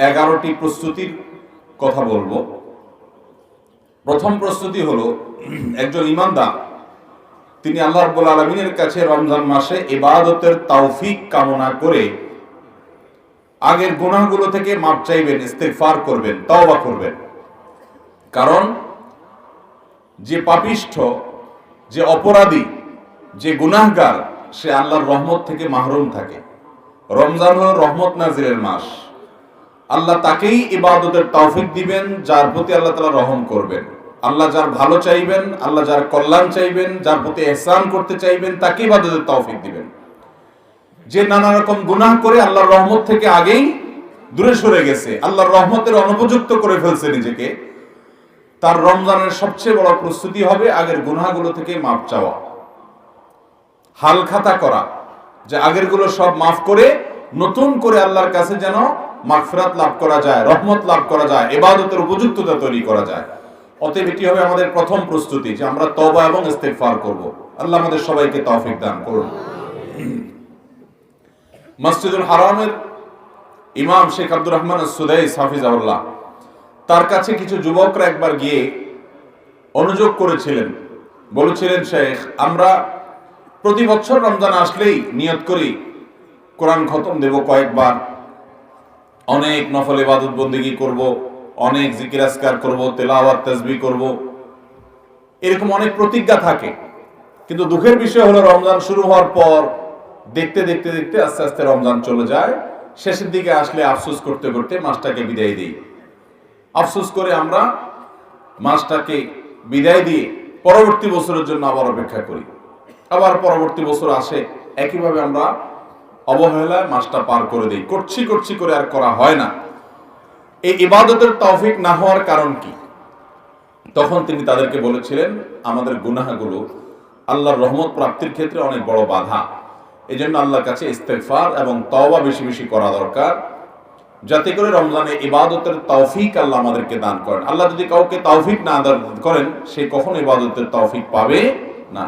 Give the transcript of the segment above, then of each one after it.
11টি প্রস্তুতির কথা বলবো। প্রথম প্রস্তুতি হলো, একজন ঈমানদার তিনি আল্লাহ রাব্বুল আলামিনের কাছে রমজান মাসে ইবাদতের তৌফিক কামনা করে আগের গুনাহগুলো থেকে মাপ চাইবেন, ইস্তেগফার করবেন, তওবা করবেন। কারণ যে পাপিষ্ঠ, যে অপরাধী, যে গুনাহগার, সে আল্লাহর রহমত থেকে মাহরুম থাকে। রমজান হলো রহমত নাজিলের মাস। আল্লাহ তাকেই ইবাদতের তৌফিক দিবেন যার প্রতি আল্লাহ তাআলা রহম করবেন। আল্লাহ যার ভালো চাইবেন, আল্লাহ যার কল্যাণ চাইবেন, যার প্রতি ইহসান করতে চাইবেন, তাকে ইবাদতের তৌফিক দিবেন। যে নানা রকম গুনাহ করে আল্লাহর রহমত থেকে আগেই দূরে সরে গেছে, আল্লাহর রহমতের অনুপযুক্ত করে ফেলছে নিজেকে, তার রমজানের সবচেয়ে বড় প্রস্তুতি হবে আগের গুনাহগুলো থেকে মাপ চাওয়া, হালখাতা করা, যে আগেরগুলো সব মাফ করে নতুন করে আল্লাহর কাছে যেন মাগফিরাত লাভ করা যায়, রহমত লাভ করা যায়, ইবাদতের উপযুক্ততা তৈরি করা যায়। অতএব এটি হবে আমাদের প্রথম প্রস্তুতি, যে আমরা তওবা এবং ইস্তেগফার করব। আল্লাহ আমাদের সবাইকে তৌফিক দান করুন। মসজিদুল হারামের ইমাম শেখ আব্দুর রহমান আস-সুদাইস হাফিজাহুল্লাহ, তার কাছে কিছু যুবকরা একবার গিয়ে অনুযোগ করেছিলেন, বলেছিলেন, শেখ, আমরা প্রতি বছর রমজান আসলেই নিয়ত করি কোরআন খতম দেব কয়েকবার, অনেক নফল ইবাদত বন্দেগী করব, অনেক জিকির আজকার করব, তেলাওয়াত তাসবিহ করব, এরকম অনেক প্রতিজ্ঞা থাকে। কিন্তু দুঃখের বিষয় হলো রমজান শুরু হওয়ার পর দেখতে দেখতে দেখতে আস্তে আস্তে রমজান চলে যায়। শেষের দিকে আসলে আফসোস করতে করতে মাসটাকে বিদায় দিই। আফসোস করে আমরা মাসটাকে বিদায় দিয়ে পরবর্তী বছরের জন্য আবার অপেক্ষা করি। আবার পরবর্তী বছর আসে, একইভাবে আমরা অবহেলায় মাসটা পার করে দিই। করছি করে আর করা হয় না। এই ইবাদতের তৌফিক না হওয়ার কারণ কি? তখন তিনি তাদেরকে বলেছিলেন, আমাদের গুনাহগুলো আল্লাহর রহমত প্রাপ্তির ক্ষেত্রে অনেক বড় বাধা। এই জন্য আল্লাহর কাছে ইস্তেগফার এবং তওবা বেশি বেশি করা দরকার, যাতে করে রমজানে ইবাদতের তৌফিক আল্লাহ আমাদেরকে দান করেন। আল্লাহ যদি কাউকে তৌফিক না দান করেন, সে কখনো ইবাদতের তৌফিক পাবে না।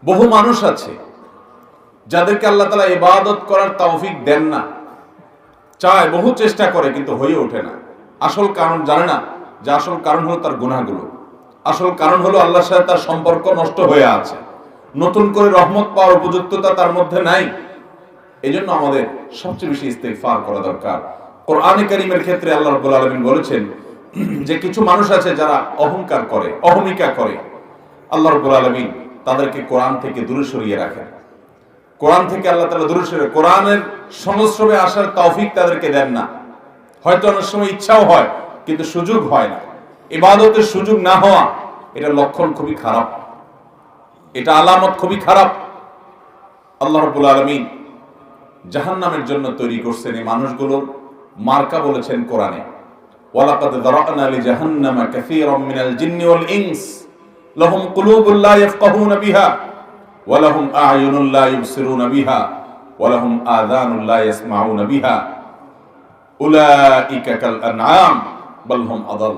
বহু মানুষ আছে যাদেরকে আল্লাহ তাআলা ইবাদত করার তৌফিক দেন না, চায়, বহু চেষ্টা করে, কিন্তু হয়ে ওঠে না। আসল কারণ জানে না, যে আসল কারণ হলো তার গুনাহগুলো। আসল কারণ হলো আল্লাহর সাথে তার সম্পর্ক নষ্ট হয়ে আছে, নতুন করে রহমত পাওয়ার উপযুক্ততা তার মধ্যে নাই। এই জন্য আমাদের সবচেয়ে বেশি ইস্তেগফার করা দরকার। কোরআনে কারীমের ক্ষেত্রে আল্লাহ রাব্বুল আলামিন বলেছেন যে কিছু মানুষ আছে যারা অহংকার করে, অহমিকা করে, আল্লাহ রাব্বুল আলামিন তাদেরকে কোরআন থেকে দূরে সরিয়ে রাখেন। কোরআন থেকে আল্লাহ তাআলা দূরে সরিয়ে, কোরআনের সংস্রবে আসার তৌফিক তাদেরকে দেন না। হয়তো অনেক সময় ইচ্ছাও হয়, কিন্তু সুযোগ হয় না। ইবাদতের সুযোগ না হওয়া, এটা লক্ষণ খুবই খারাপ, এটা আলামত খুবই খারাপ। আল্লাহ রাব্বুল আলামিন জাহান্নামের জন্য তৈরি করছেন এই মানুষগুলোর মার্কা বলেছেন কোরআনে, ওয়ালাকাদ যারানা লিজাহান্নামা কাসীরাম মিনাল জিন্নি ওয়াল ইনস লাহুম কুলুবুন লা ইয়াফকাহুনা বিহা ওয়া লাহুম আ'য়ুনুন লা ইবসিরুনা বিহা ওয়া লাহুম আযানুন লা ইয়াসমাউনা বিহা উলাইকা কাল আনআম বাল হুম আদাল।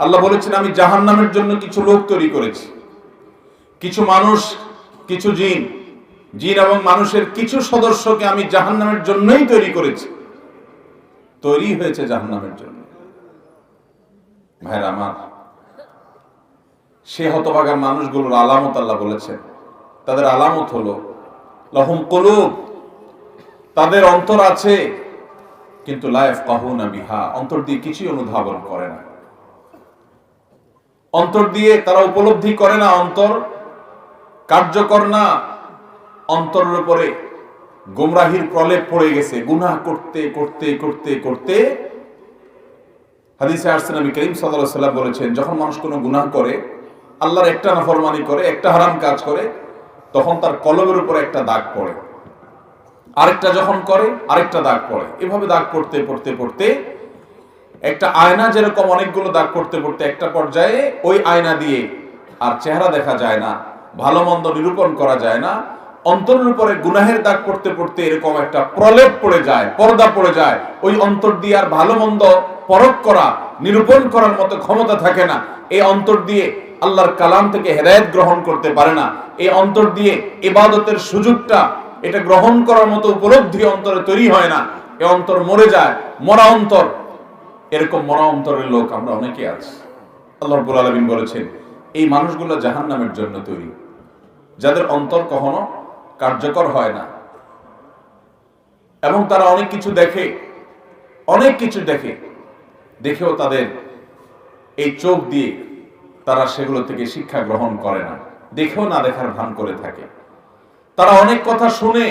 আল্লাহ বলেছেন, আমি জাহান্নামের জন্য কিছু লোক তৈরি করেছি, কিছু মানুষ, কিছু জিন এবং মানুষের কিছু সদস্যকে আমি জাহান্নামের জন্যই তৈরি করেছি। তৈরি হয়েছে জাহান্নামের জন্য। ভাইরা আমার, সে হতভাগা মানুষগুলোর আলামত আল্লাহ বলেছেন, তাদের আলামত হলো লাহুম কুলুব, তাদের অন্তর আছে, কিন্তু লা ইয়াফকাহুনা বিহা, অন্তর দিয়ে কিছুই অনুধাবন করে না, অন্তর দিয়ে তারা উপলব্ধি করে না, অন্তর কার্যকর না, অন্তরের উপরে গোমরাহির প্রলেপ পড়ে গেছে। গুনাহ করতে করতে করতে করতে হাদিসে আসছে, নবী করিম সাল্লাল্লাহু আলাইহি ওয়াসাল্লাম বলেছেন, যখন মানুষ কোনো গুনাহ করে, আল্লাহর একটা নাফরমানি করে, একটা হারাম কাজ করে, তখন তার কলবের উপরে একটা দাগ পড়ে, আরেকটা যখন করে আরেকটা দাগ পড়ে। এভাবে দাগ পড়তে পড়তে পড়তে একটা আয়না যেরকম অনেকগুলো দাগ পড়তে পড়তে একটা পর্যায়ে ওই আয়না দিয়ে আর চেহারা দেখা যায় না, ভালো মন্দ নিরূপণ করা যায় না, অন্তরের উপরে গুনাহের দাগ পড়তে পড়তে এরকম একটা প্রলেপ পড়ে যায়, পর্দা পড়ে যায়। ওই অন্তর দিয়ে আর ভালো মন্দ পরখ করা, নিরূপণ করার মতো ক্ষমতা থাকে না। এই অন্তর দিয়ে আল্লাহর কালাম থেকে হেদায়েত গ্রহণ করতে পারে না। এই অন্তর দিয়ে ইবাদতের সুযোগটা, এটা গ্রহণ করার মতো উপলব্ধি অন্তরে তৈরি হয় না। এ অন্তর মরে যায়, মরা অন্তর। এরকম মরা অন্তরের লোক আমরা অনেকে আছি। আল্লাহ রাব্বুল আলামিন বলেছেন এই মানুষগুলো জাহান্নামের জন্য তৈরি, যাদের অন্তর কখনো কার্যকর হয় না এবং তারা অনেক কিছু দেখে, দেখেও তাদের এই চোখ দিয়ে তারা সেগুলো থেকে শিক্ষা গ্রহণ করে না, দেখেও না দেখার ভান করে থাকে। তারা অনেক কথা শুনে,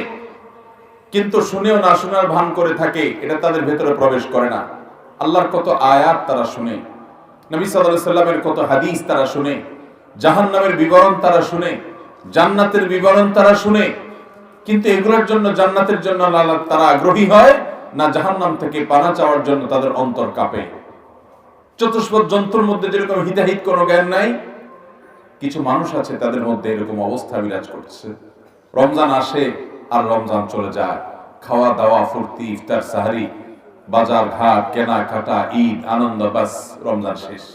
কিন্তু শুনেও না শোনার ভান করে থাকে, এটা তাদের ভেতরে প্রবেশ করে না। আল্লাহর কত আয়াত তারা শুনে, নবী সাল্লাল্লাহু আলাইহি সাল্লামের কত হাদিস তারা শুনে, জাহান্নামের বিবরণ তারা শুনে, জান্নাতের বিবরণ তারা শুনে, কিন্তু এগুলোর জন্য, জান্নাতের জন্য তারা আগ্রহী হয় না, জাহান্নাম থেকে পানা চাওয়ার জন্য তাদের অন্তর কাঁপে। চতুষ্পদ জন্তুর মধ্যে যেরকম হিতাহিত কোনো জ্ঞান নাই, কিছু মানুষ আছে তাদের মধ্যে এরকম অবস্থা বিরাজ করছে। রমজান আসে আর রমজান চলে যায়, খাওয়া দাওয়া, ফুর্তি, ইফতার, সাহারি, বাজার ঘাট, কেনাকাটা, ঈদ, আনন্দ, বাস, রমজান শেষ,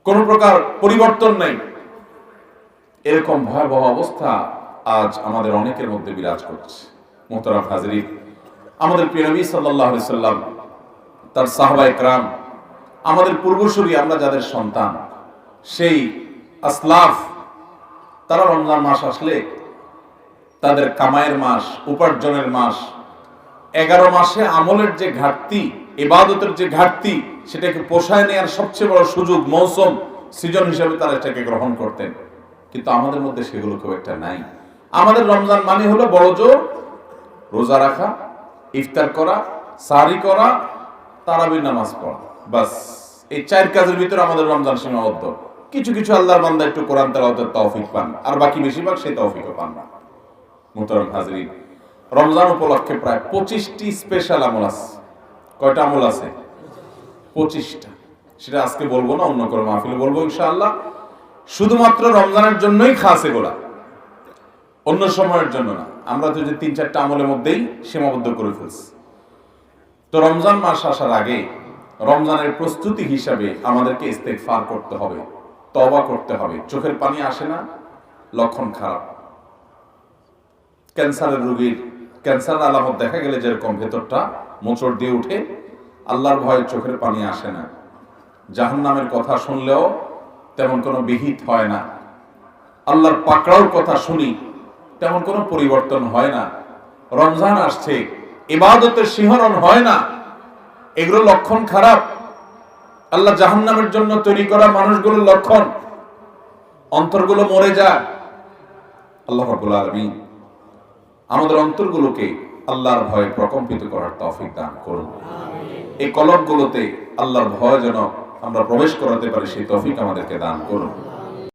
কোন প্রকার পরিবর্তন নেই। এরকম ভয়াবহ অবস্থা আজ আমাদের অনেকের মধ্যে বিরাজ করছে। মুহতারাম হাজরিন, আমাদের প্রিয় নবী সাল্লাল্লাহু আলাইহি সাল্লাম, তার সাহাবায়ে কেরাম, আমাদের পূর্বসূরি, আমরা যাদের সন্তান, সেই আসলাফ, তারা রমজান মাস আসলে তাদের কামাইয়ের মাস, উপার্জনের মাস, 11 মাসে আমলের যে ঘাটতি, ইবাদতের যে ঘাটতি, সেটাকে পোষায় নেওয়ার সবচেয়ে বড় সুযোগ, মৌসুম, সিজন হিসেবে তারা এটাকে গ্রহণ করতেন। কিন্তু আমাদের মধ্যে সেগুলো খুব একটা নাই। আমাদের রমজান মানে হলো বড় জোর রোজা রাখা, ইফতার করা, সাহরি করা, তারাবির নামাজ পড়া, বাস। এই 4 কাজের ভিতরে আমাদের রমজান সীমাবদ্ধ। কিছু কিছু আল্লাহর বান্দা একটু কোরআন তেলাওয়াতের তৌফিক পান, আর বাকি বেশিরভাগ সেই তৌফিকও পান না। মুহতারাম হাজরিন, রমজান উপলক্ষে প্রায় 25টি স্পেশাল আমল আছে। কয়টা আমল আছে? 25টা। সেটা আজকে বলবো না, অন্য কোনো মাহফিলে বলবো ইনশাআল্লাহ। শুধুমাত্র রমজানের জন্যই খাস এগুলা, অন্য সময়ের জন্য না। আমরা তো যে 3-4টা আমলের মধ্যেই সীমাবদ্ধ করে ফেলছি। তো রমজান মাস আসার আগে রমজানের প্রস্তুতি হিসাবে আমাদেরকে ইস্তেগফার করতে হবে, তওবা করতে হবে। চোখের পানি আসে না, লক্ষণ খারাপ। ক্যান্সারের রোগীর ক্যান্সার আলামত দেখা গেলে যেরকম ভেতরটা মোচড় দিয়ে উঠে, আল্লাহর ভয়ে চোখের পানি আসে না। জাহান্নামের কথা শুনলেও তেমন কোনো বিহিত হয় না। আল্লাহর পাকড়াওর কথা শুনি, তেমন কোনো পরিবর্তন হয় না। রমজান আসছে, ইবাদতের শিহরণ হয় না, এগুলো লক্ষণ খারাপ। আল্লাহ জাহান্নামের জন্য তৈরি করা মানুষগুলোর লক্ষণ। অন্তরগুলো মরে যায়। আল্লাহ রাব্বুল আলামিন আমাদের অন্তরগুলোকে আল্লাহর ভয়ে প্রকম্পিত করার তৌফিক দান করুন। এই কলবগুলোতে আল্লাহর ভয় যেন আমরা প্রবেশ করাতে পারি, সেই তৌফিক আমাদেরকে দান করুন।